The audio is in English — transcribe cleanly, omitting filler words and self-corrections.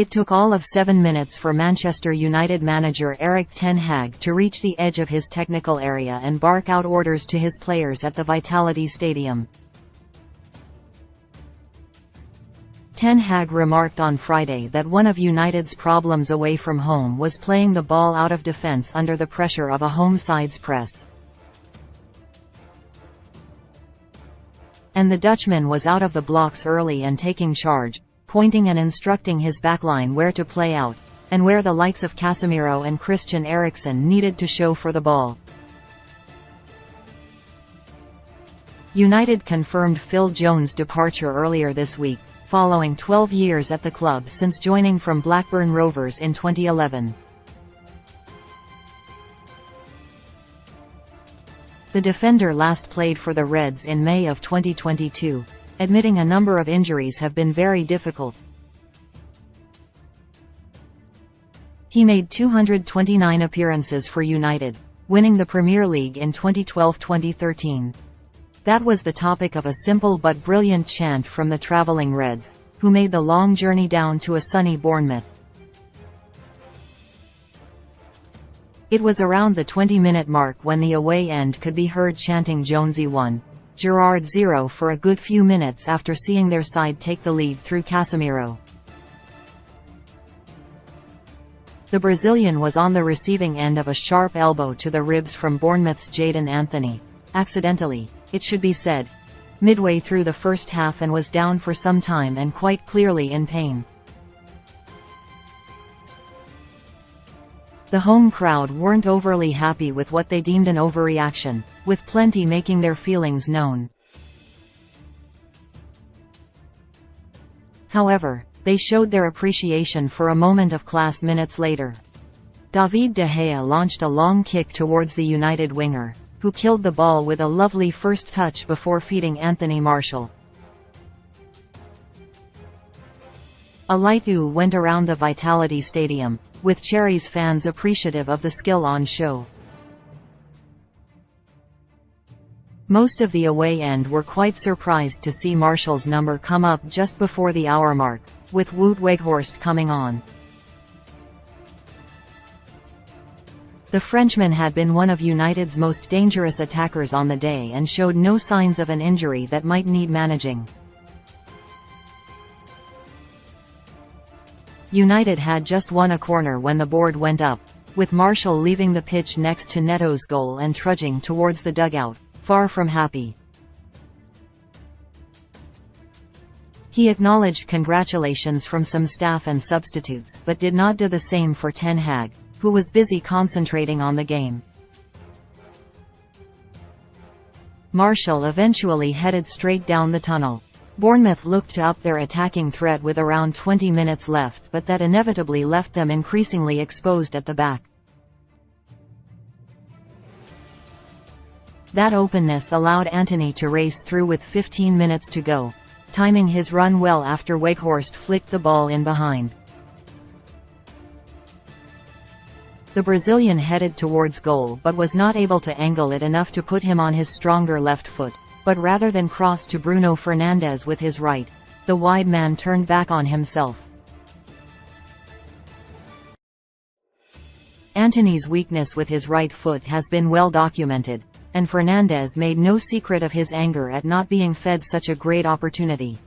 It took all of 7 minutes for Manchester United manager Erik ten Hag to reach the edge of his technical area and bark out orders to his players at the Vitality Stadium. Ten Hag remarked on Friday that one of United's problems away from home was playing the ball out of defence under the pressure of a home side's press. And the Dutchman was out of the blocks early and taking charge, pointing and instructing his backline where to play out, and where the likes of Casemiro and Christian Eriksen needed to show for the ball. United confirmed Phil Jones' departure earlier this week, following 12 years at the club since joining from Blackburn Rovers in 2011. The defender last played for the Reds in May of 2022, admitting a number of injuries have been very difficult. He made 229 appearances for United, winning the Premier League in 2012-2013. That was the topic of a simple but brilliant chant from the travelling Reds, who made the long journey down to a sunny Bournemouth. It was around the 20-minute mark when the away end could be heard chanting Jonesy 1, Gerrard 0 for a good few minutes after seeing their side take the lead through Casemiro. The Brazilian was on the receiving end of a sharp elbow to the ribs from Bournemouth's Jadon Anthony, accidentally, it should be said, midway through the first half, and was down for some time and quite clearly in pain. The home crowd weren't overly happy with what they deemed an overreaction, with plenty making their feelings known. However, they showed their appreciation for a moment of class minutes later. David De Gea launched a long kick towards the United winger, who killed the ball with a lovely first touch before feeding Anthony Martial. A light ooh went around the Vitality Stadium, with Cherries fans appreciative of the skill on show. Most of the away end were quite surprised to see Martial's number come up just before the hour mark, with Wout Weghorst coming on. The Frenchman had been one of United's most dangerous attackers on the day and showed no signs of an injury that might need managing. United had just won a corner when the board went up, with Martial leaving the pitch next to Neto's goal and trudging towards the dugout, far from happy. He acknowledged congratulations from some staff and substitutes but did not do the same for Ten Hag, who was busy concentrating on the game. Martial eventually headed straight down the tunnel. Bournemouth looked to up their attacking threat with around 20 minutes left, but that inevitably left them increasingly exposed at the back. That openness allowed Anthony to race through with 15 minutes to go, timing his run well after Weghorst flicked the ball in behind. The Brazilian headed towards goal but was not able to angle it enough to put him on his stronger left foot, but rather than cross to Bruno Fernandes with his right, the wide man turned back on himself. Antony's weakness with his right foot has been well documented, and Fernandes made no secret of his anger at not being fed such a great opportunity.